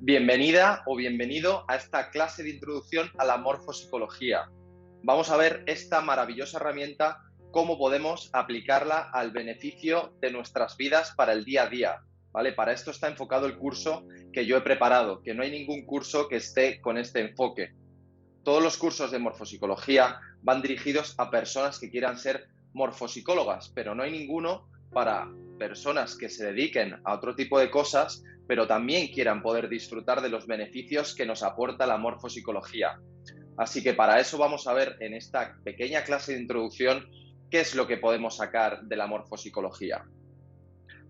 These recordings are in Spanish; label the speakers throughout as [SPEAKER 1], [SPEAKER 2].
[SPEAKER 1] Bienvenida o bienvenido a esta clase de introducción a la morfopsicología. Vamos a ver esta maravillosa herramienta, cómo podemos aplicarla al beneficio de nuestras vidas para el día a día, ¿vale? Para esto está enfocado el curso que yo he preparado, que no hay ningún curso que esté con este enfoque. Todos los cursos de morfopsicología van dirigidos a personas que quieran ser morfopsicólogas, pero no hay ninguno para personas que se dediquen a otro tipo de cosas, pero también quieran poder disfrutar de los beneficios que nos aporta la morfopsicología. Así que para eso vamos a ver en esta pequeña clase de introducción qué es lo que podemos sacar de la morfopsicología.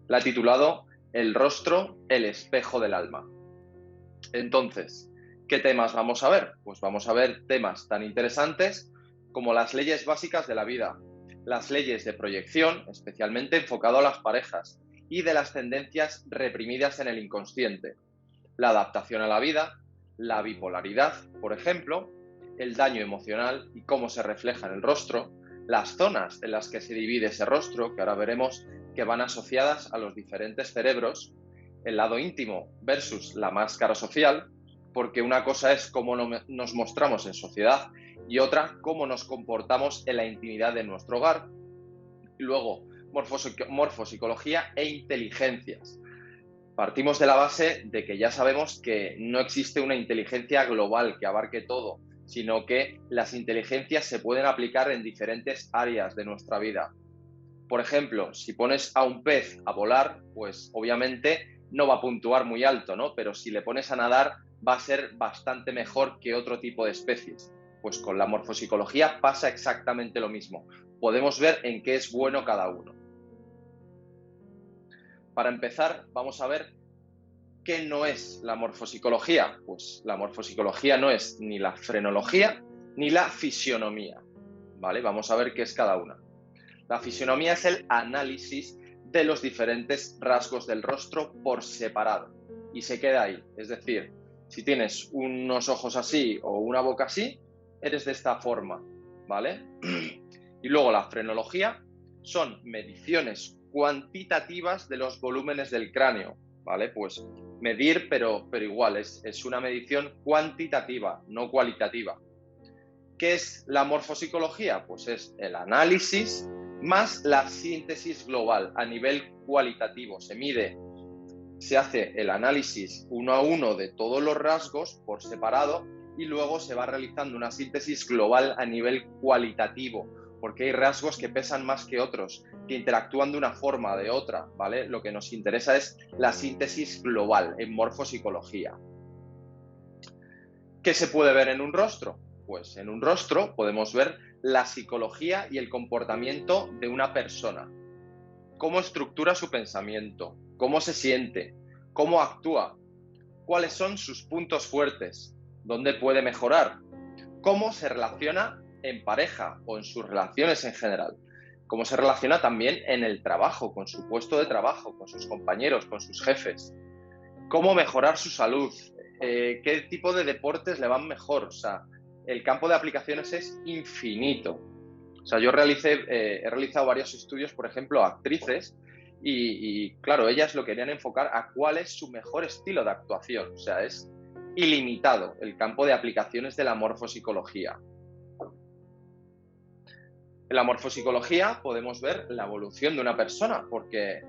[SPEAKER 1] La he titulado El rostro, el espejo del alma. Entonces, ¿qué temas vamos a ver? Pues vamos a ver temas tan interesantes como las leyes básicas de la vida, las leyes de proyección, especialmente enfocado a las parejas, y de las tendencias reprimidas en el inconsciente, la adaptación a la vida, la bipolaridad, por ejemplo, el daño emocional y cómo se refleja en el rostro, las zonas en las que se divide ese rostro, que ahora veremos que van asociadas a los diferentes cerebros, el lado íntimo versus la máscara social, porque una cosa es cómo nos mostramos en sociedad y otra cómo nos comportamos en la intimidad de nuestro hogar. Y luego, morfopsicología e inteligencias. Partimos de la base de que ya sabemos que no existe una inteligencia global que abarque todo, sino que las inteligencias se pueden aplicar en diferentes áreas de nuestra vida. Por ejemplo, si pones a un pez a volar, pues obviamente no va a puntuar muy alto, ¿no? Pero si le pones a nadar, va a ser bastante mejor que otro tipo de especies. Pues con la morfopsicología pasa exactamente lo mismo. Podemos ver en qué es bueno cada uno. Para empezar, vamos a ver qué no es la morfopsicología. Pues la morfopsicología no es ni la frenología ni la fisionomía, ¿vale? Vamos a ver qué es cada una. La fisionomía es el análisis de los diferentes rasgos del rostro por separado y se queda ahí. Es decir, si tienes unos ojos así o una boca así, eres de esta forma, ¿vale? Y luego la frenología son mediciones cuantitativas de los volúmenes del cráneo, ¿vale? Pues medir, pero igual, es una medición cuantitativa, no cualitativa. ¿Qué es la morfopsicología? Pues es el análisis más la síntesis global a nivel cualitativo. Se hace el análisis uno a uno de todos los rasgos por separado y luego se va realizando una síntesis global a nivel cualitativo, porque hay rasgos que pesan más que otros, que interactúan de una forma o de otra, ¿vale? Lo que nos interesa es la síntesis global en morfopsicología. ¿Qué se puede ver en un rostro? Pues en un rostro podemos ver la psicología y el comportamiento de una persona, cómo estructura su pensamiento, cómo se siente, cómo actúa, cuáles son sus puntos fuertes, dónde puede mejorar, cómo se relaciona en pareja o en sus relaciones en general, cómo se relaciona también en el trabajo, con su puesto de trabajo, con sus compañeros, con sus jefes, cómo mejorar su salud, qué tipo de deportes le van mejor. O sea, el campo de aplicaciones es infinito. O sea, yo he realizado varios estudios, por ejemplo, a actrices y claro, ellas lo querían enfocar a cuál es su mejor estilo de actuación. O sea, es ilimitado el campo de aplicaciones de la morfopsicología. En la morfopsicología podemos ver la evolución de una persona, porque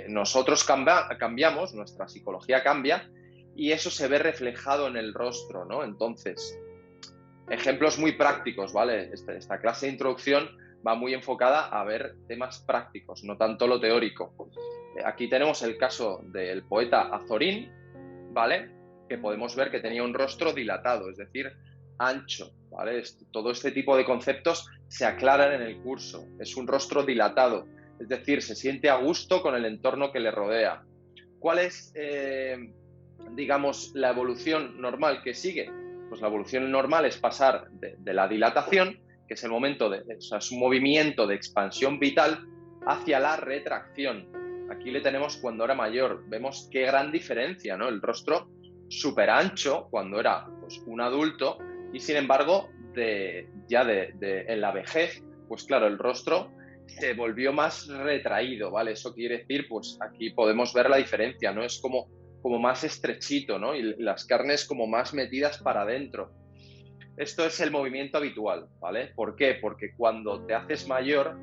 [SPEAKER 1] nosotros cambiamos, nuestra psicología cambia y eso se ve reflejado en el rostro, ¿no? Entonces, ejemplos muy prácticos, ¿vale? Esta clase de introducción va muy enfocada a ver temas prácticos, no tanto lo teórico. Aquí tenemos el caso del poeta Azorín, ¿vale? Que podemos ver que tenía un rostro dilatado, es decir, ancho, ¿vale? Todo este tipo de conceptos se aclaran en el curso. Es un rostro dilatado, es decir, se siente a gusto con el entorno que le rodea. ¿Cuál es, digamos, la evolución normal que sigue? Pues la evolución normal es pasar de la dilatación, que es el momento o sea, es un movimiento de expansión vital, hacia la retracción. Aquí le tenemos cuando era mayor. Vemos qué gran diferencia, ¿no? El rostro súper ancho cuando era pues, un adulto y sin embargo en la vejez, pues claro, el rostro se volvió más retraído, ¿vale? Eso quiere decir, pues aquí podemos ver la diferencia, ¿no? Es como como más estrechito, ¿no? Y las carnes como más metidas para adentro. Esto es el movimiento habitual, ¿vale? ¿Por qué? Porque cuando te haces mayor,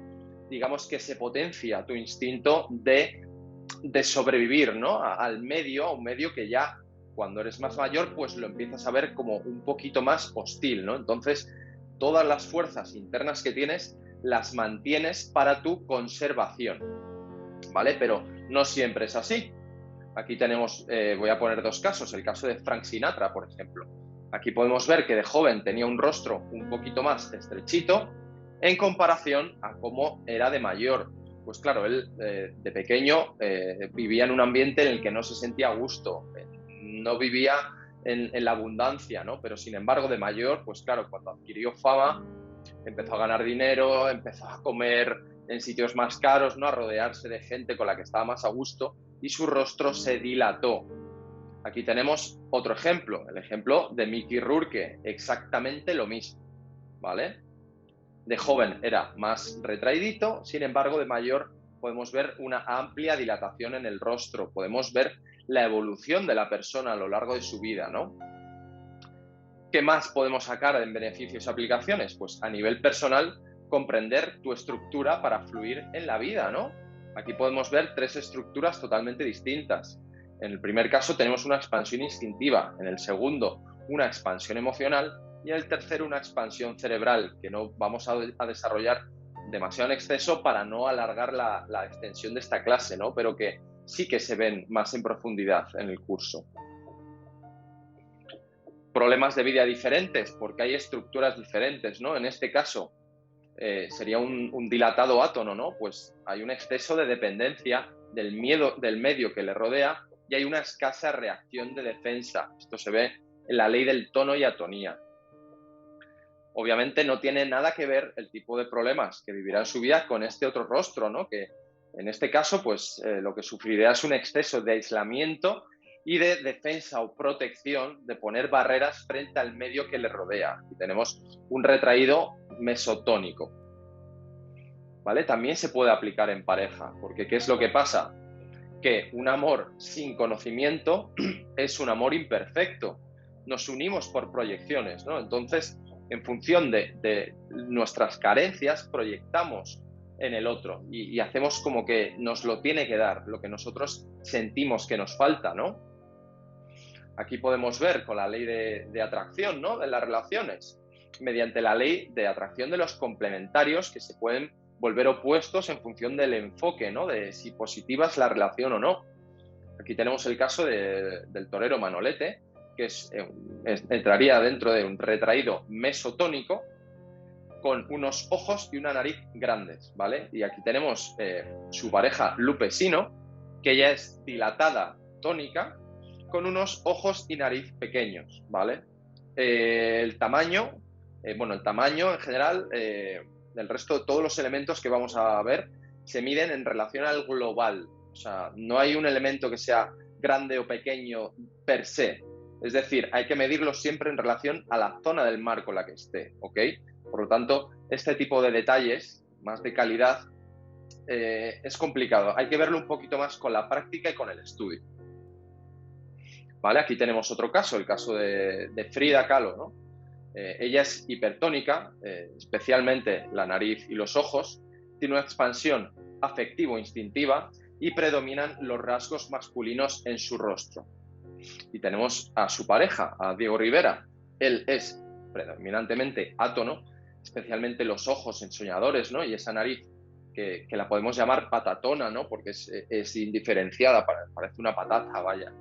[SPEAKER 1] digamos que se potencia tu instinto de sobrevivir, ¿no? Al medio, a un medio que ya cuando eres más mayor, pues lo empiezas a ver como un poquito más hostil, ¿no? Entonces, todas las fuerzas internas que tienes las mantienes para tu conservación, ¿vale? Pero no siempre es así. Aquí tenemos, voy a poner dos casos, el caso de Frank Sinatra, por ejemplo. Aquí podemos ver que de joven tenía un rostro un poquito más estrechito en comparación a cómo era de mayor. Pues claro, él de pequeño vivía en un ambiente en el que no se sentía a gusto, no vivía en la abundancia, ¿no? Pero sin embargo, de mayor, pues claro, cuando adquirió fama, empezó a ganar dinero, empezó a comer en sitios más caros, ¿no? A rodearse de gente con la que estaba más a gusto y su rostro se dilató. Aquí tenemos otro ejemplo, el ejemplo de Mickey Rourke, exactamente lo mismo, ¿vale? De joven era más retraidito, sin embargo, de mayor podemos ver una amplia dilatación en el rostro, podemos ver la evolución de la persona a lo largo de su vida, ¿no? ¿Qué más podemos sacar en beneficios y aplicaciones? Pues a nivel personal, comprender tu estructura para fluir en la vida, ¿no? Aquí podemos ver tres estructuras totalmente distintas. En el primer caso tenemos una expansión instintiva, en el segundo una expansión emocional y en el tercero una expansión cerebral, que no vamos a desarrollar demasiado en exceso para no alargar la extensión de esta clase, ¿no? Pero que sí que se ven más en profundidad en el curso. Problemas de vida diferentes, porque hay estructuras diferentes, ¿no? En este caso, sería un dilatado átono, ¿no? Pues hay un exceso de dependencia del medio que le rodea y hay una escasa reacción de defensa. Esto se ve en la ley del tono y atonía. Obviamente no tiene nada que ver el tipo de problemas que vivirá en su vida con este otro rostro, ¿no? Que en este caso, pues lo que sufrirá es un exceso de aislamiento y de defensa o protección, de poner barreras frente al medio que le rodea. Y tenemos un retraído mesotónico, ¿vale? También se puede aplicar en pareja, porque ¿qué es lo que pasa? Que un amor sin conocimiento es un amor imperfecto. Nos unimos por proyecciones, ¿no? Entonces, en función de nuestras carencias, proyectamos en el otro y hacemos como que nos lo tiene que dar, lo que nosotros sentimos que nos falta, ¿no? Aquí podemos ver con la ley de atracción, ¿no? De las relaciones, mediante la ley de atracción de los complementarios que se pueden volver opuestos en función del enfoque, ¿no? De si positiva es la relación o no. Aquí tenemos el caso del torero Manolete, que entraría dentro de un retraído mesotónico con unos ojos y una nariz grandes, ¿vale? Y aquí tenemos su pareja Lupe Sino, que ella es dilatada tónica, con unos ojos y nariz pequeños, ¿vale? El tamaño en general, del resto de todos los elementos que vamos a ver, se miden en relación al global. O sea, no hay un elemento que sea grande o pequeño per se. Es decir, hay que medirlo siempre en relación a la zona del marco en la que esté, ¿ok? Por lo tanto, este tipo de detalles, más de calidad, es complicado. Hay que verlo un poquito más con la práctica y con el estudio. ¿Vale? Aquí tenemos otro caso, el caso de Frida Kahlo, ¿no? Ella es hipertónica, especialmente la nariz y los ojos, tiene una expansión afectivo-instintiva y predominan los rasgos masculinos en su rostro. Y tenemos a su pareja, a Diego Rivera. Él es predominantemente átono, especialmente los ojos ensoñadores, ¿no? Y esa nariz que la podemos llamar patatona, ¿no? Porque es indiferenciada, parece una patata, vaya.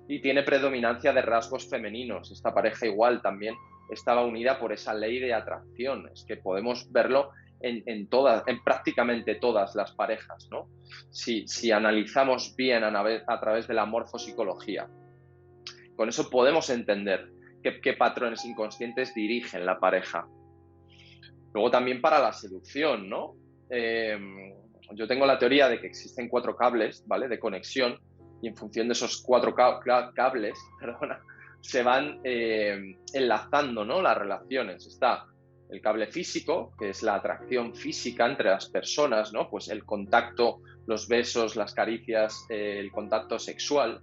[SPEAKER 1] Y tiene predominancia de rasgos femeninos. Esta pareja igual también estaba unida por esa ley de atracción. Es que podemos verlo en prácticamente todas las parejas, ¿no? Si analizamos bien a través de la morfopsicología. Con eso podemos entender qué patrones inconscientes dirigen la pareja. Luego también para la seducción, ¿no? Yo tengo la teoría de que existen 4 cables, ¿vale? De conexión, y en función de esos 4 cables, se van enlazando, ¿no? Las relaciones. Está el cable físico, que es la atracción física entre las personas, ¿no? Pues el contacto, los besos, las caricias, el contacto sexual.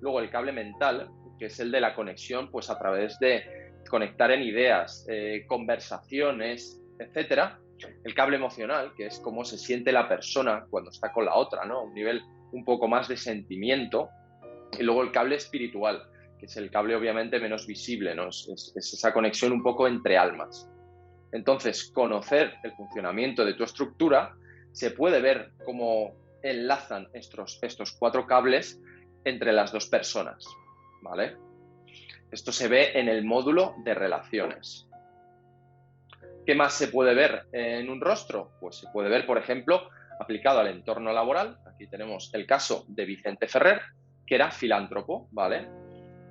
[SPEAKER 1] Luego el cable mental, que es el de la conexión, pues a través de conectar en ideas, conversaciones, etcétera. El cable emocional, que es cómo se siente la persona cuando está con la otra, ¿no? A un nivel un poco más de sentimiento. Y luego el cable espiritual, que es el cable obviamente menos visible, ¿no? Es esa conexión un poco entre almas. Entonces, conocer el funcionamiento de tu estructura, se puede ver cómo enlazan estos 4 cables entre las 2 personas, ¿vale? Esto se ve en el módulo de relaciones. ¿Qué más se puede ver en un rostro? Pues se puede ver, por ejemplo, aplicado al entorno laboral. Aquí tenemos el caso de Vicente Ferrer, que era filántropo, ¿vale?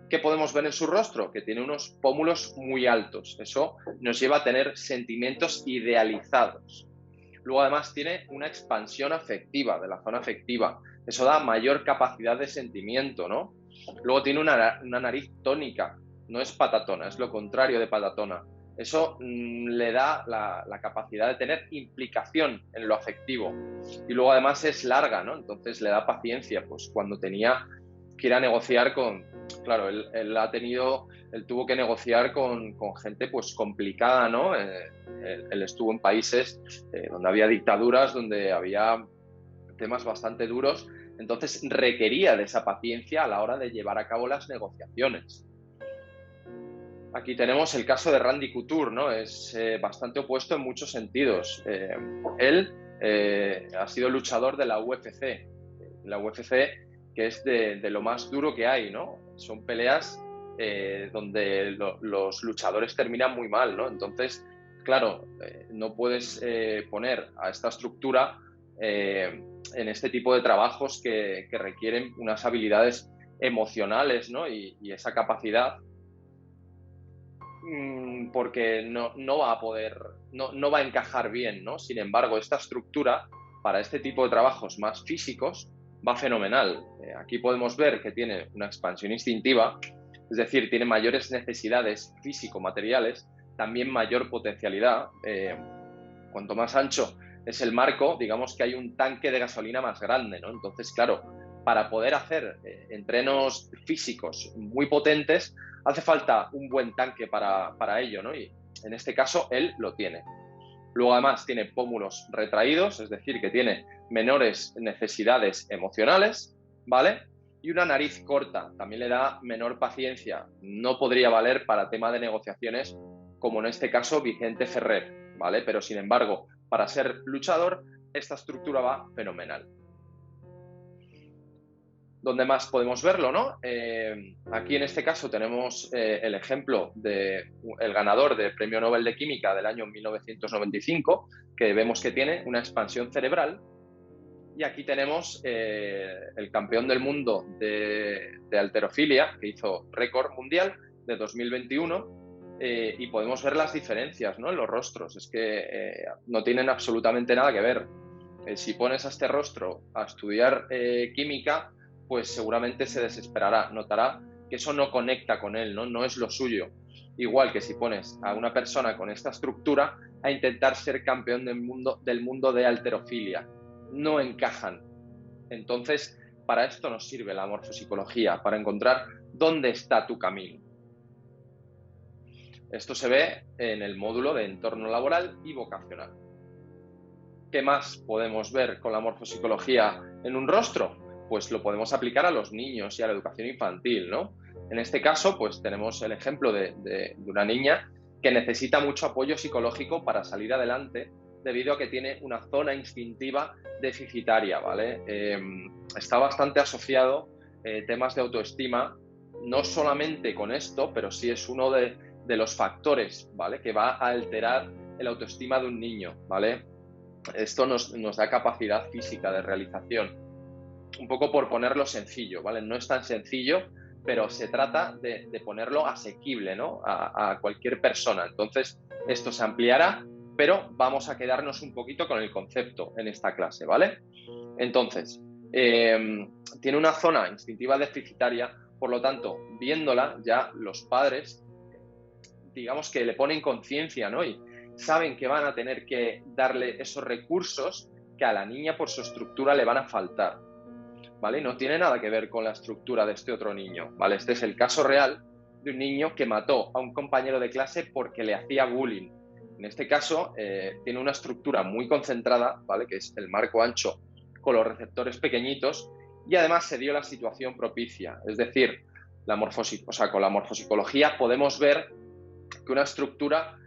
[SPEAKER 1] ¿Qué podemos ver en su rostro? Que tiene unos pómulos muy altos. Eso nos lleva a tener sentimientos idealizados. Luego, además, tiene una expansión afectiva, de la zona afectiva. Eso da mayor capacidad de sentimiento, ¿no? Luego tiene una nariz tónica. No es patatona, es lo contrario de patatona. Eso le da la capacidad de tener implicación en lo afectivo. Y luego, además, es larga, ¿no? Entonces le da paciencia. Pues cuando tenía que ir a negociar con... Claro, él tuvo que negociar con gente pues complicada, ¿no? Él estuvo en países donde había dictaduras, donde había temas bastante duros, entonces requería de esa paciencia a la hora de llevar a cabo las negociaciones. Aquí tenemos el caso de Randy Couture, ¿no? Es bastante opuesto en muchos sentidos. Él ha sido luchador de la UFC. La UFC, que es de lo más duro que hay, ¿no? Son peleas donde los luchadores terminan muy mal, ¿no? Entonces, claro, no puedes poner a esta estructura en este tipo de trabajos que requieren unas habilidades emocionales, ¿no? Y esa capacidad, porque no va a poder, no va a encajar bien, ¿no? Sin embargo, esta estructura para este tipo de trabajos más físicos va fenomenal. Aquí podemos ver que tiene una expansión instintiva, es decir, tiene mayores necesidades físico-materiales, también mayor potencialidad. Cuanto más ancho es el marco, digamos que hay un tanque de gasolina más grande, ¿no? Entonces, claro, para poder hacer entrenos físicos muy potentes, hace falta un buen tanque para ello, ¿no? Y en este caso, él lo tiene. Luego, además, tiene pómulos retraídos, es decir, que tiene menores necesidades emocionales, ¿vale? Y una nariz corta, también le da menor paciencia. No podría valer para tema de negociaciones, como en este caso Vicente Ferrer, ¿vale? Pero, sin embargo, para ser luchador, esta estructura va fenomenal. ¿Dónde más podemos verlo, no? Aquí en este caso tenemos el ejemplo del ganador del Premio Nobel de Química del año 1995, que vemos que tiene una expansión cerebral. Y aquí tenemos el campeón del mundo de halterofilia, que hizo récord mundial de 2021, y podemos ver las diferencias, ¿no? En los rostros. Es que no tienen absolutamente nada que ver. Si pones a este rostro a estudiar química, pues seguramente se desesperará, notará que eso no conecta con él, no es lo suyo. Igual que si pones a una persona con esta estructura a intentar ser campeón del mundo de halterofilia, no encajan. Entonces, para esto nos sirve la morfopsicología, para encontrar dónde está tu camino. Esto se ve en el módulo de entorno laboral y vocacional. ¿Qué más podemos ver con la morfopsicología en un rostro? Pues lo podemos aplicar a los niños y a la educación infantil, ¿no? En este caso, pues tenemos el ejemplo de una niña que necesita mucho apoyo psicológico para salir adelante debido a que tiene una zona instintiva deficitaria, ¿vale? Está bastante asociado temas de autoestima, no solamente con esto, pero sí es uno de los factores, ¿vale? Que va a alterar el autoestima de un niño, ¿vale? Esto nos da capacidad física de realización. Un poco por ponerlo sencillo, ¿vale? No es tan sencillo, pero se trata de ponerlo asequible, ¿no? A cualquier persona. Entonces, esto se ampliará, pero vamos a quedarnos un poquito con el concepto en esta clase, ¿vale? Entonces, tiene una zona instintiva deficitaria, por lo tanto, viéndola, ya los padres, digamos que le ponen conciencia, ¿no? Y saben que van a tener que darle esos recursos que a la niña por su estructura le van a faltar. ¿vale? No tiene nada que ver con la estructura de este otro niño, ¿vale? Este es el caso real de un niño que mató a un compañero de clase porque le hacía bullying. En este caso, tiene una estructura muy concentrada, ¿vale? Que es el marco ancho con los receptores pequeñitos, y además se dio la situación propicia. Es decir, con la morfopsicología podemos ver que una estructura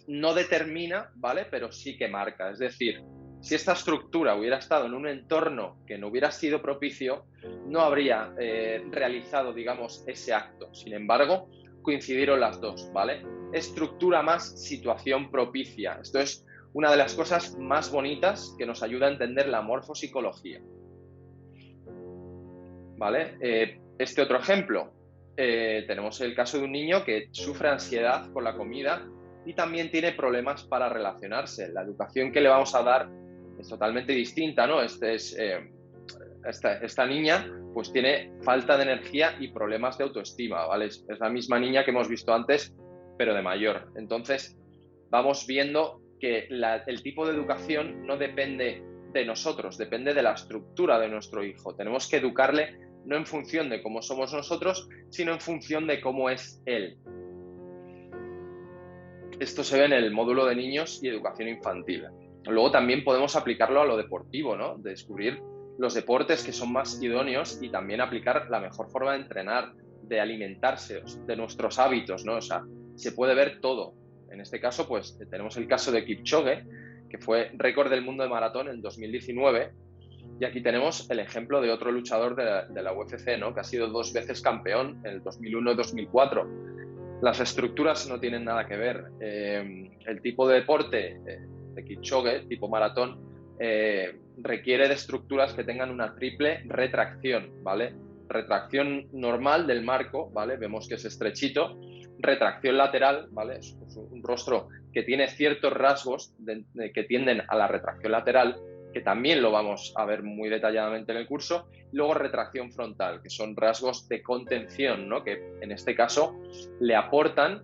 [SPEAKER 1] no determina, ¿vale? Pero sí que marca. Es decir, si esta estructura hubiera estado en un entorno que no hubiera sido propicio, no habría realizado, digamos, ese acto. Sin embargo, coincidieron las dos, ¿vale? Estructura más situación propicia. Esto es una de las cosas más bonitas que nos ayuda a entender la morfopsicología, ¿vale? Este otro ejemplo, tenemos el caso de un niño que sufre ansiedad con la comida y también tiene problemas para relacionarse. La educación que le vamos a dar es totalmente distinta, ¿no? Esta niña pues tiene falta de energía y problemas de autoestima, ¿vale? Es la misma niña que hemos visto antes, pero de mayor. Entonces, vamos viendo que el tipo de educación no depende de nosotros, depende de la estructura de nuestro hijo. Tenemos que educarle no en función de cómo somos nosotros, sino en función de cómo es él. Esto se ve en el módulo de niños y educación infantil. Luego también podemos aplicarlo a lo deportivo, ¿no? Descubrir los deportes que son más idóneos y también aplicar la mejor forma de entrenar, de alimentarse, de nuestros hábitos, ¿no? O sea, se puede ver todo. En este caso, pues tenemos el caso de Kipchoge, que fue récord del mundo de maratón en 2019, y aquí tenemos el ejemplo de otro luchador de la UFC, ¿no? Que ha sido 2 veces campeón en el 2001 y 2004. Las estructuras no tienen nada que ver. El tipo de deporte de Kipchoge, tipo maratón, requiere de estructuras que tengan una triple retracción, ¿vale? Retracción normal del marco, ¿vale? Vemos que es estrechito. Retracción lateral, ¿vale? Es un rostro que tiene ciertos rasgos que tienden a la retracción lateral, que también lo vamos a ver muy detalladamente en el curso. Y luego retracción frontal, que son rasgos de contención, ¿no? Que en este caso le aportan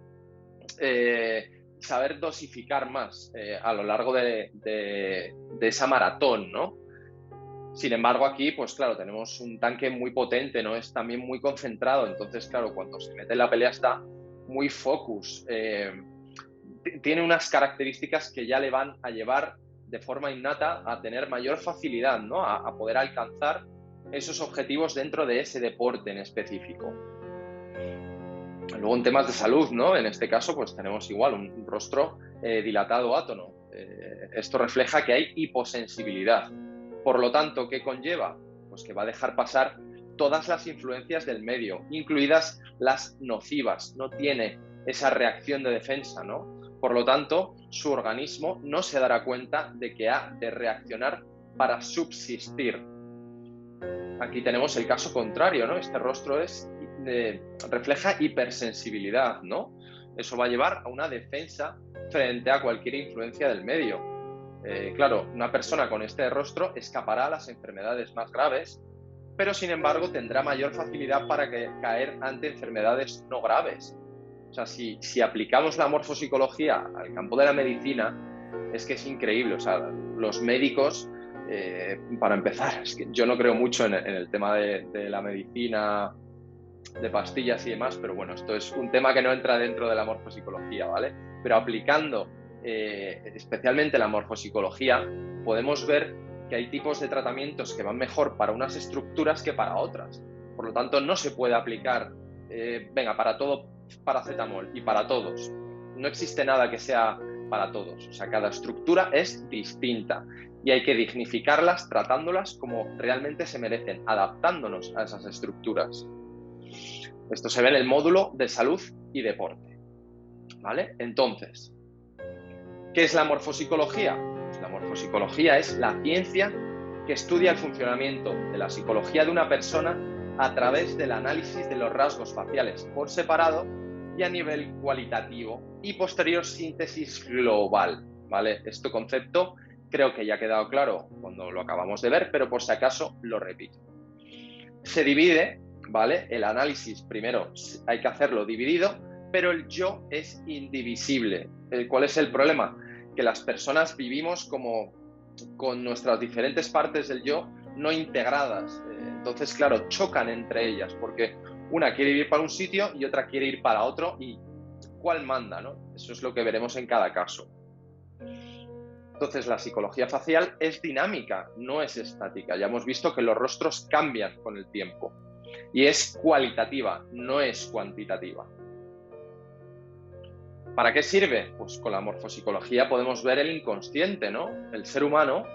[SPEAKER 1] saber dosificar más a lo largo de esa maratón, ¿no? Sin embargo, aquí, pues claro, tenemos un tanque muy potente, ¿no? Es también muy concentrado, entonces, claro, cuando se mete en la pelea está muy focus. Tiene unas características que ya le van a llevar de forma innata a tener mayor facilidad, ¿no? A poder alcanzar esos objetivos dentro de ese deporte en específico. Luego en temas de salud, ¿no? En este caso, pues tenemos igual un rostro dilatado átono. Esto refleja que hay hiposensibilidad. Por lo tanto, ¿qué conlleva? Pues que va a dejar pasar todas las influencias del medio, incluidas las nocivas. No tiene esa reacción de defensa, ¿no? Por lo tanto, su organismo no se dará cuenta de que ha de reaccionar para subsistir. Aquí tenemos el caso contrario, ¿no? Este rostro refleja hipersensibilidad, ¿no? Eso va a llevar a una defensa frente a cualquier influencia del medio. Claro, una persona con este rostro escapará a las enfermedades más graves, pero sin embargo tendrá mayor facilidad para caer ante enfermedades no graves. O sea, si aplicamos la morfopsicología al campo de la medicina, es que es increíble. O sea, los médicos, para empezar, es que yo no creo mucho en el tema de la medicina, de pastillas y demás, pero bueno, esto es un tema que no entra dentro de la morfopsicología, ¿vale? Pero aplicando especialmente la morfopsicología, podemos ver que hay tipos de tratamientos que van mejor para unas estructuras que para otras. Por lo tanto, no se puede aplicar, venga, para todo paracetamol y para todos. No existe nada que sea para todos. O sea, cada estructura es distinta y hay que dignificarlas tratándolas como realmente se merecen, adaptándonos a esas estructuras. Esto se ve en el módulo de salud y deporte, ¿vale? Entonces, ¿qué es la morfopsicología? Pues la morfopsicología es la ciencia que estudia el funcionamiento de la psicología de una persona a través del análisis de los rasgos faciales por separado y a nivel cualitativo y posterior síntesis global, ¿vale? Este concepto creo que ya ha quedado claro cuando lo acabamos de ver, pero por si acaso lo repito. Se divide, ¿vale? El análisis primero hay que hacerlo dividido, pero el yo es indivisible. ¿Cuál es el problema? Que las personas vivimos como con nuestras diferentes partes del yo no integradas. Entonces, claro, chocan entre ellas porque una quiere ir para un sitio y otra quiere ir para otro, y ¿cuál manda, no? Eso es lo que veremos en cada caso. Entonces, la psicología facial es dinámica, no es estática. Ya hemos visto que los rostros cambian con el tiempo y es cualitativa, no es cuantitativa. ¿Para qué sirve? Pues con la morfopsicología podemos ver el inconsciente, ¿no? El ser humano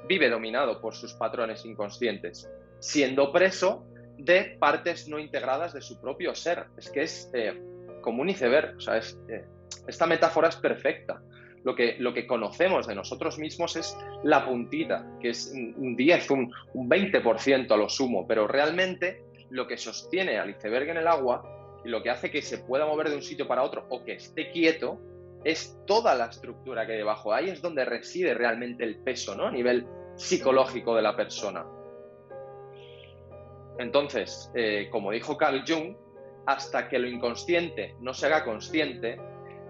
[SPEAKER 1] vive dominado por sus patrones inconscientes, siendo preso de partes no integradas de su propio ser. Es que es como un iceberg, o sea, esta metáfora es perfecta. Lo que conocemos de nosotros mismos es la puntita, que es un 10, un 20% a lo sumo, pero realmente lo que sostiene al iceberg en el agua y lo que hace que se pueda mover de un sitio para otro o que esté quieto es toda la estructura que hay debajo. Ahí es donde reside realmente el peso, ¿no? A nivel psicológico de la persona. Entonces, como dijo Carl Jung, hasta que lo inconsciente no se haga consciente,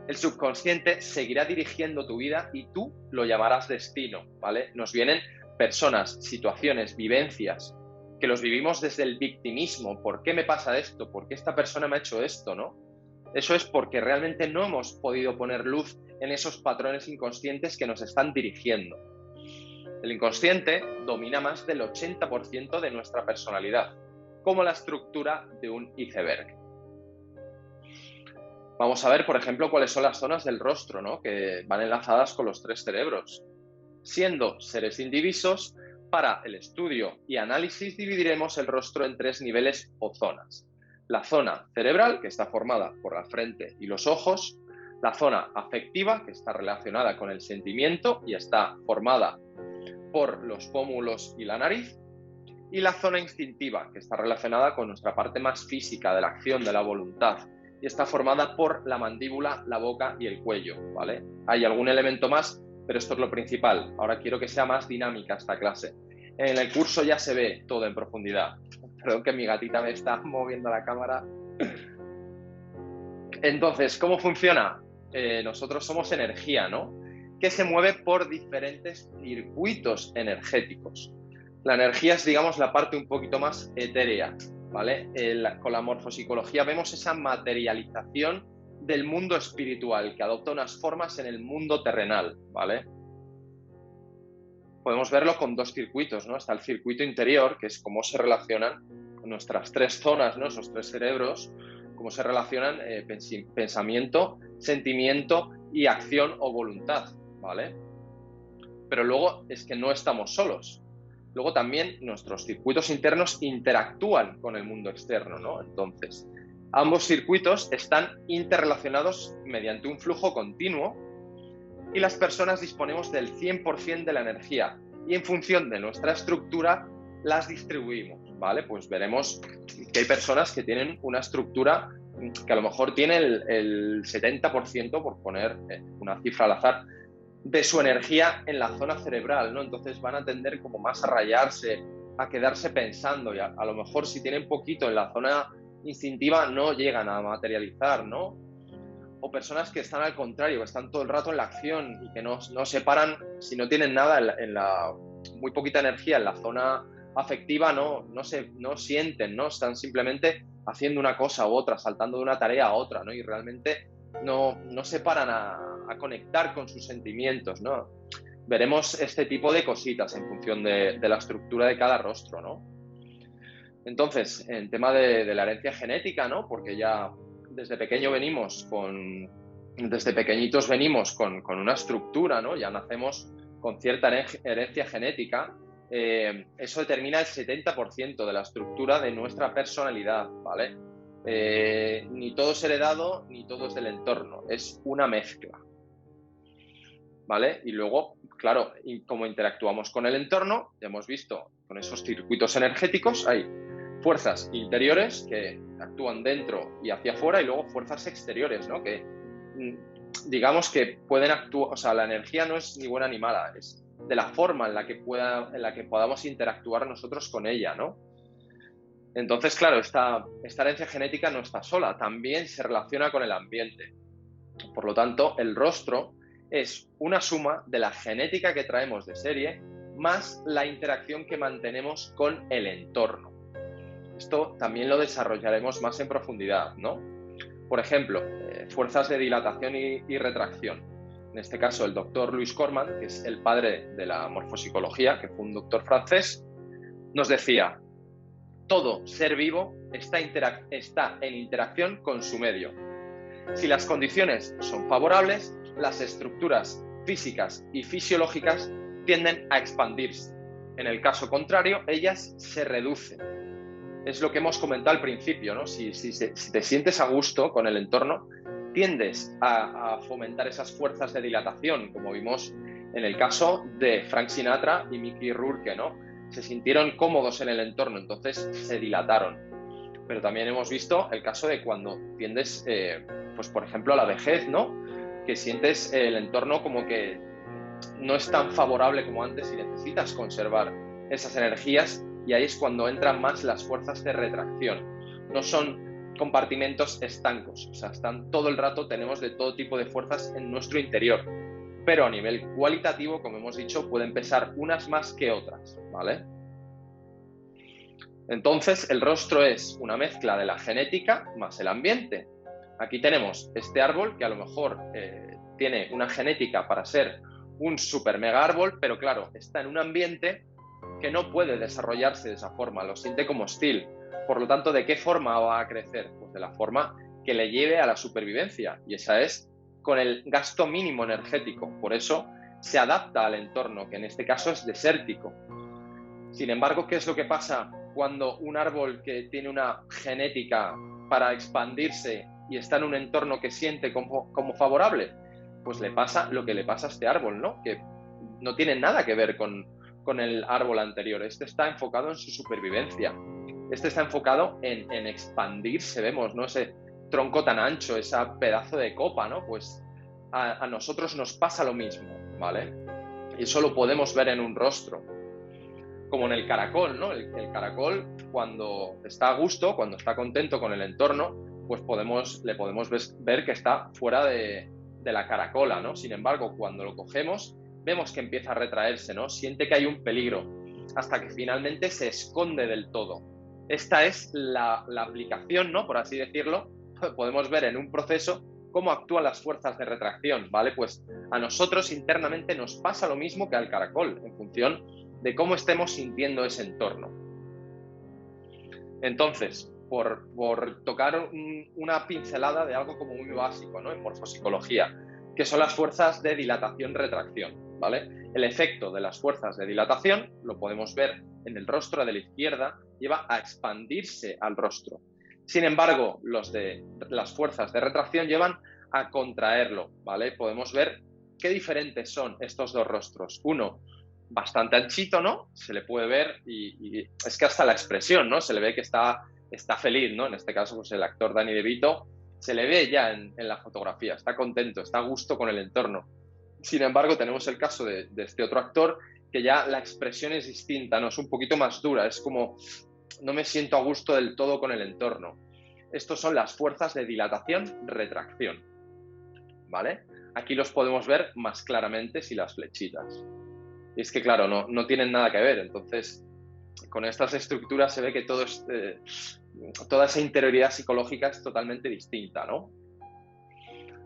[SPEAKER 1] el subconsciente seguirá dirigiendo tu vida y tú lo llamarás destino, ¿vale? Nos vienen personas, situaciones, vivencias, que los vivimos desde el victimismo. ¿Por qué me pasa esto? ¿Por qué esta persona me ha hecho esto, no? Eso es porque realmente no hemos podido poner luz en esos patrones inconscientes que nos están dirigiendo. El inconsciente domina más del 80% de nuestra personalidad, como la estructura de un iceberg. Vamos a ver, por ejemplo, cuáles son las zonas del rostro, ¿no? Que van enlazadas con los 3 cerebros. Siendo seres indivisos, para el estudio y análisis dividiremos el rostro en 3 niveles o zonas. La zona cerebral, que está formada por la frente y los ojos. La zona afectiva, que está relacionada con el sentimiento y está formada por los pómulos y la nariz. Y la zona instintiva, que está relacionada con nuestra parte más física, de la acción, de la voluntad, y está formada por la mandíbula, la boca y el cuello, ¿vale? Hay algún elemento más, pero esto es lo principal. Ahora quiero que sea más dinámica esta clase. En el curso ya se ve todo en profundidad. Perdón que mi gatita me está moviendo la cámara. Entonces, ¿cómo funciona? Nosotros somos energía, ¿no? Que se mueve por diferentes circuitos energéticos. La energía es, digamos, la parte un poquito más etérea, ¿vale? Con la morfopsicología vemos esa materialización del mundo espiritual que adopta unas formas en el mundo terrenal, ¿vale? Podemos verlo con 2 circuitos, ¿no? Está el circuito interior, que es cómo se relacionan nuestras 3 zonas, ¿no? Esos 3 cerebros, cómo se relacionan pensamiento, sentimiento y acción o voluntad, ¿vale? Pero luego es que no estamos solos. Luego también nuestros circuitos internos interactúan con el mundo externo, ¿no? Entonces, ambos circuitos están interrelacionados mediante un flujo continuo y las personas disponemos del 100% de la energía y en función de nuestra estructura las distribuimos, ¿vale? Pues veremos que hay personas que tienen una estructura que a lo mejor tiene el 70%, por poner una cifra al azar, de su energía en la zona cerebral, ¿no? Entonces van a tender como más a rayarse, a quedarse pensando y a lo mejor si tienen poquito en la zona instintiva no llegan a materializar, ¿no? O personas que están al contrario, que están todo el rato en la acción y que no se paran, si no tienen nada muy poquita energía en la zona afectiva, no sienten, ¿no? Están simplemente haciendo una cosa u otra, saltando de una tarea a otra, ¿no? Y realmente no se paran a conectar con sus sentimientos, ¿no? Veremos este tipo de cositas en función de la estructura de cada rostro, ¿no? Entonces, en tema de la herencia genética, ¿no? Porque ya desde pequeñitos venimos con una estructura, ¿no? Ya nacemos con cierta herencia genética. Eso determina el 70% de la estructura de nuestra personalidad, ¿vale? Ni todo es heredado, ni todo es del entorno, es una mezcla, ¿vale? Y luego, claro, como interactuamos con el entorno, ya hemos visto, con esos circuitos energéticos hay fuerzas interiores que actúan dentro y hacia afuera y luego fuerzas exteriores, ¿no? Que digamos que pueden actuar, o sea, la energía no es ni buena ni mala, es de la forma en la que podamos interactuar nosotros con ella, ¿no? Entonces, claro, esta herencia genética no está sola, también se relaciona con el ambiente. Por lo tanto, el rostro es una suma de la genética que traemos de serie más la interacción que mantenemos con el entorno. Esto también lo desarrollaremos más en profundidad, ¿no? Por ejemplo, fuerzas de dilatación y retracción. En este caso, el doctor Louis Corman, que es el padre de la morfopsicología, que fue un doctor francés, nos decía: todo ser vivo está en interacción con su medio. Si las condiciones son favorables, las estructuras físicas y fisiológicas tienden a expandirse. En el caso contrario, ellas se reducen. Es lo que hemos comentado al principio, ¿no? Si te sientes a gusto con el entorno, tiendes a fomentar esas fuerzas de dilatación, como vimos en el caso de Frank Sinatra y Mickey Rourke, ¿no? Se sintieron cómodos en el entorno, entonces se dilataron. Pero también hemos visto el caso de cuando tiendes, pues por ejemplo, a la vejez, ¿no? Que sientes el entorno como que no es tan favorable como antes y necesitas conservar esas energías, y ahí es cuando entran más las fuerzas de retracción. No son compartimentos estancos, o sea, están todo el rato, tenemos de todo tipo de fuerzas en nuestro interior, pero a nivel cualitativo, como hemos dicho, pueden pesar unas más que otras, ¿vale? Entonces, el rostro es una mezcla de la genética más el ambiente. Aquí tenemos este árbol que a lo mejor tiene una genética para ser un super mega árbol, pero claro, está en un ambiente que no puede desarrollarse de esa forma, lo siente como hostil. Por lo tanto, ¿de qué forma va a crecer? Pues de la forma que le lleve a la supervivencia, y esa es con el gasto mínimo energético. Por eso se adapta al entorno, que en este caso es desértico. Sin embargo, ¿qué es lo que pasa cuando un árbol que tiene una genética para expandirse y está en un entorno que siente como favorable? Pues le pasa lo que le pasa a este árbol, ¿no? Que no tiene nada que ver con el árbol anterior. Este está enfocado en su supervivencia. Este está enfocado en expandirse, vemos, ¿no? Ese tronco tan ancho, ese pedazo de copa, ¿no? Pues a nosotros nos pasa lo mismo, ¿vale? Y eso lo podemos ver en un rostro. Como en el caracol, ¿no? El caracol, cuando está a gusto, cuando está contento con el entorno, pues le podemos ver que está fuera de la caracola, ¿no? Sin embargo, cuando lo cogemos, vemos que empieza a retraerse, ¿no? Siente que hay un peligro, hasta que finalmente se esconde del todo. Esta es la aplicación, ¿no? Por así decirlo. Podemos ver en un proceso cómo actúan las fuerzas de retracción, ¿vale? Pues a nosotros internamente nos pasa lo mismo que al caracol, en función de cómo estemos sintiendo ese entorno. Entonces, por tocar una pincelada de algo como muy básico, ¿no? En morfopsicología, que son las fuerzas de dilatación-retracción, ¿vale? El efecto de las fuerzas de dilatación, lo podemos ver en el rostro de la izquierda, lleva a expandirse al rostro. Sin embargo, las fuerzas de retracción llevan a contraerlo, ¿vale? Podemos ver qué diferentes son estos dos rostros. Uno, bastante anchito, ¿no? Se le puede ver y es que hasta la expresión, ¿no? Se le ve que está feliz, ¿no? En este caso, pues el actor Danny DeVito se le ve ya en la fotografía, está contento, está a gusto con el entorno. Sin embargo, tenemos el caso de este otro actor que ya la expresión es distinta, ¿no? Es un poquito más dura, es como no me siento a gusto del todo con el entorno. Estos son las fuerzas de dilatación-retracción, ¿vale? Aquí los podemos ver más claramente si las flechitas. Y es que, claro, no tienen nada que ver. Entonces, con estas estructuras se ve que toda esa interioridad psicológica es totalmente distinta, ¿no?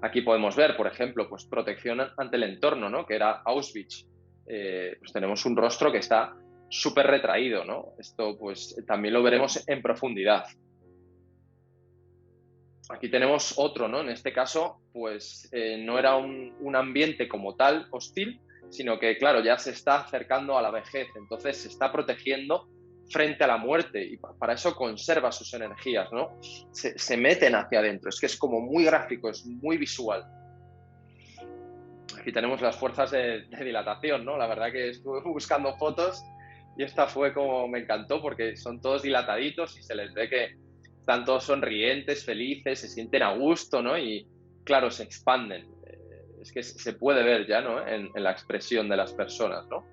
[SPEAKER 1] Aquí podemos ver, por ejemplo, pues protección ante el entorno, ¿no? Que era Auschwitz. Pues tenemos un rostro que está súper retraído, ¿no? Esto pues también lo veremos en profundidad. Aquí tenemos otro, ¿no? En este caso, pues no era un ambiente como tal hostil, sino que, claro, ya se está acercando a la vejez, entonces se está protegiendo frente a la muerte y para eso conserva sus energías, ¿no? Se meten hacia adentro, es que es como muy gráfico, es muy visual. Aquí tenemos las fuerzas de dilatación, ¿no? La verdad que estuve buscando fotos y esta fue como me encantó porque son todos dilataditos y se les ve que están todos sonrientes, felices, se sienten a gusto, ¿no? Y claro, se expanden. Es que se puede ver ya, ¿no? En la expresión de las personas, ¿no?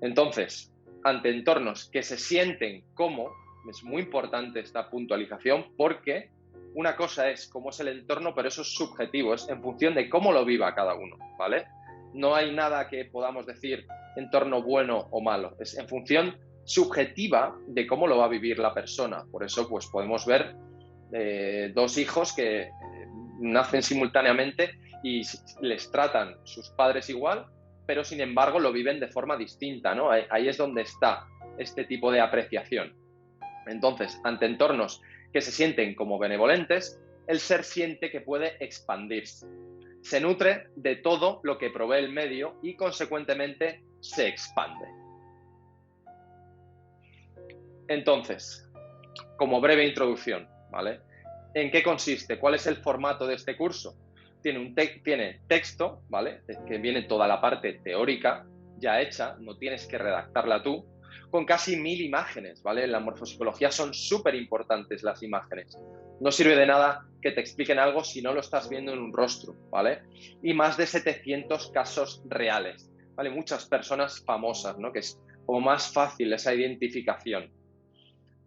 [SPEAKER 1] Entonces, ante entornos que se sienten como, es muy importante esta puntualización porque una cosa es cómo es el entorno, pero eso es subjetivo, es en función de cómo lo viva cada uno, ¿vale? No hay nada que podamos decir entorno bueno o malo. Es en función subjetiva de cómo lo va a vivir la persona. Por eso, pues podemos ver dos hijos que nacen simultáneamente y les tratan sus padres igual, pero sin embargo lo viven de forma distinta, ¿no? Ahí es donde está este tipo de apreciación. Entonces, ante entornos que se sienten como benevolentes, el ser siente que puede expandirse. Se nutre de todo lo que provee el medio y, consecuentemente, se expande. Entonces, como breve introducción, ¿vale? ¿En qué consiste? ¿Cuál es el formato de este curso? Tiene texto, ¿vale? Que viene toda la parte teórica ya hecha, no tienes que redactarla tú, con casi 1000 imágenes, ¿vale? En la morfopsicología son súper importantes las imágenes. No sirve de nada que te expliquen algo si no lo estás viendo en un rostro, ¿vale? Y más de 700 casos reales, ¿vale? Muchas personas famosas, ¿no? Que es como más fácil esa identificación,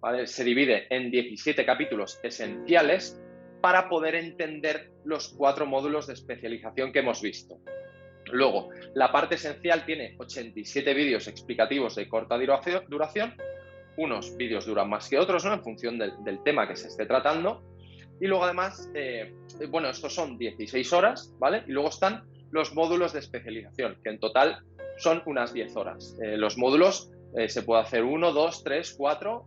[SPEAKER 1] ¿vale? Se divide en 17 capítulos esenciales para poder entender los 4 módulos de especialización que hemos visto. Luego, la parte esencial tiene 87 vídeos explicativos de corta duración. Unos vídeos duran más que otros, ¿no? En función del tema que se esté tratando. Y luego, además, bueno, estos son 16 horas, ¿vale? Y luego están los módulos de especialización, que en total son unas 10 horas. Los módulos se puede hacer 1, 2, 3, 4.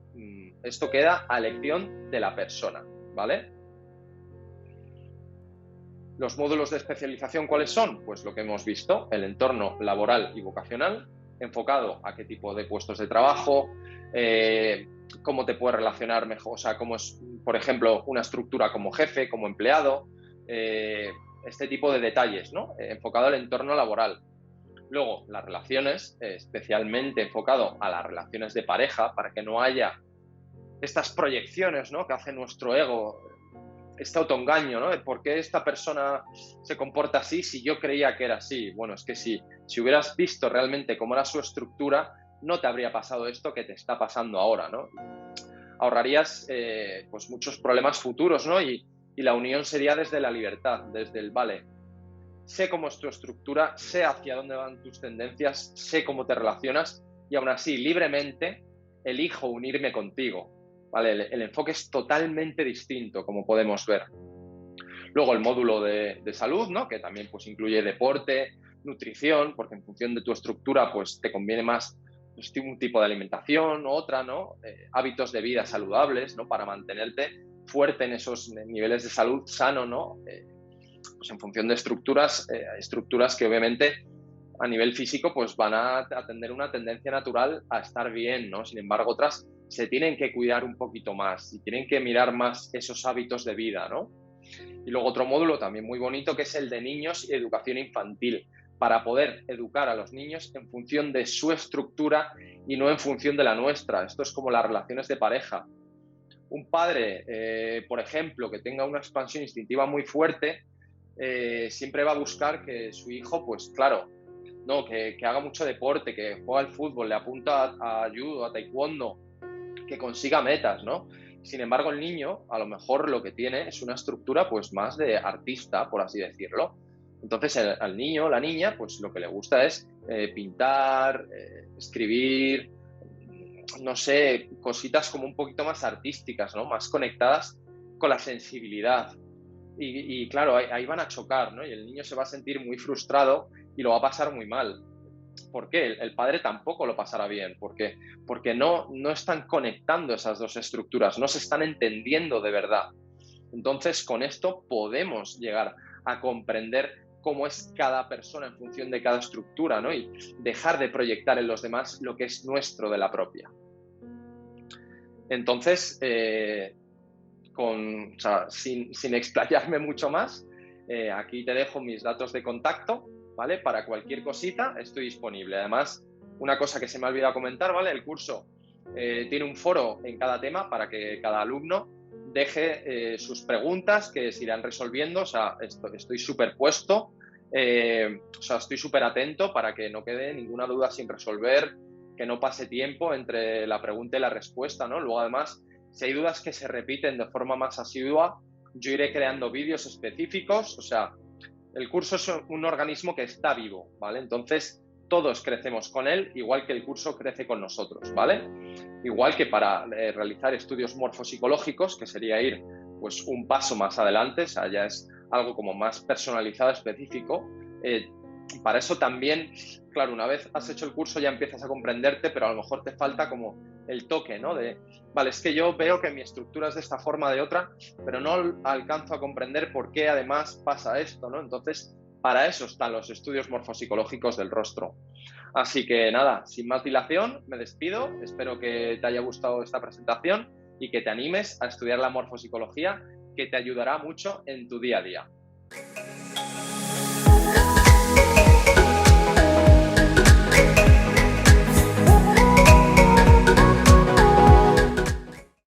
[SPEAKER 1] Esto queda a elección de la persona, ¿vale? Los módulos de especialización, ¿cuáles son? Pues lo que hemos visto, el entorno laboral y vocacional, enfocado a qué tipo de puestos de trabajo, cómo te puedes relacionar mejor, o sea, cómo es, por ejemplo, una estructura como jefe, como empleado, este tipo de detalles, ¿no? Enfocado al entorno laboral. Luego, las relaciones, especialmente enfocado a las relaciones de pareja, para que no haya estas proyecciones, ¿no? Que hace nuestro ego, este autoengaño, ¿no? De por qué esta persona se comporta así si yo creía que era así. Bueno, es que si hubieras visto realmente cómo era su estructura, no te habría pasado esto que te está pasando ahora, ¿no? Ahorrarías pues muchos problemas futuros, ¿no? Y la unión sería desde la libertad, desde el vale. Sé cómo es tu estructura, sé hacia dónde van tus tendencias, sé cómo te relacionas y aún así, libremente, elijo unirme contigo. ¿Vale? El enfoque es totalmente distinto, como podemos ver. Luego el módulo de salud, ¿no? Que también pues, incluye deporte, nutrición, porque en función de tu estructura pues, te conviene más pues, un tipo de alimentación, otra, ¿no? Hábitos de vida saludables, ¿no? Para mantenerte fuerte en esos niveles de salud sano, ¿no? Pues en función de estructuras que obviamente a nivel físico pues van a tener una tendencia natural a estar bien, ¿no? Sin embargo, otras se tienen que cuidar un poquito más y tienen que mirar más esos hábitos de vida, ¿no? Y luego otro módulo también muy bonito que es el de niños y educación infantil, para poder educar a los niños en función de su estructura y no en función de la nuestra. Esto es como las relaciones de pareja. Un padre, por ejemplo, que tenga una expansión instintiva muy fuerte, siempre va a buscar que su hijo, pues claro, no, que haga mucho deporte, que juega al fútbol, le apunta a judo, a taekwondo, que consiga metas, ¿no? Sin embargo, el niño a lo mejor lo que tiene es una estructura pues más de artista, por así decirlo. Entonces al niño, la niña, pues lo que le gusta es pintar, escribir, no sé, cositas como un poquito más artísticas, ¿no? Más conectadas con la sensibilidad. Y claro, ahí van a chocar, ¿no? Y el niño se va a sentir muy frustrado y lo va a pasar muy mal. ¿Por qué? El padre tampoco lo pasará bien. ¿Por qué? Porque no están conectando esas dos estructuras, no se están entendiendo de verdad. Entonces, con esto podemos llegar a comprender cómo es cada persona en función de cada estructura, ¿no? Y dejar de proyectar en los demás lo que es nuestro de la propia. Entonces, sin explayarme mucho más, aquí te dejo mis datos de contacto, ¿vale? Para cualquier cosita estoy disponible. Además, una cosa que se me ha olvidado comentar, ¿vale? El curso tiene un foro en cada tema para que cada alumno deje sus preguntas que se irán resolviendo. O sea, estoy súper puesto, estoy súper atento para que no quede ninguna duda sin resolver, que no pase tiempo entre la pregunta y la respuesta, ¿no? Luego, además, si hay dudas que se repiten de forma más asidua, yo iré creando vídeos específicos, o sea, El curso es un organismo que está vivo, ¿vale? Entonces, todos crecemos con él, igual que el curso crece con nosotros, ¿vale? Igual que para realizar estudios morfopsicológicos, que sería ir pues un paso más adelante, o sea, ya es algo como más personalizado, específico. Para eso también, claro, una vez has hecho el curso ya empiezas a comprenderte, pero a lo mejor te falta como el toque, ¿no? De, vale, es que yo veo que mi estructura es de esta forma, de otra, pero no alcanzo a comprender por qué además pasa esto, ¿no? Entonces, para eso están los estudios morfopsicológicos del rostro. Así que nada, sin más dilación, me despido. Espero que te haya gustado esta presentación y que te animes a estudiar la morfopsicología, que te ayudará mucho en tu día a día.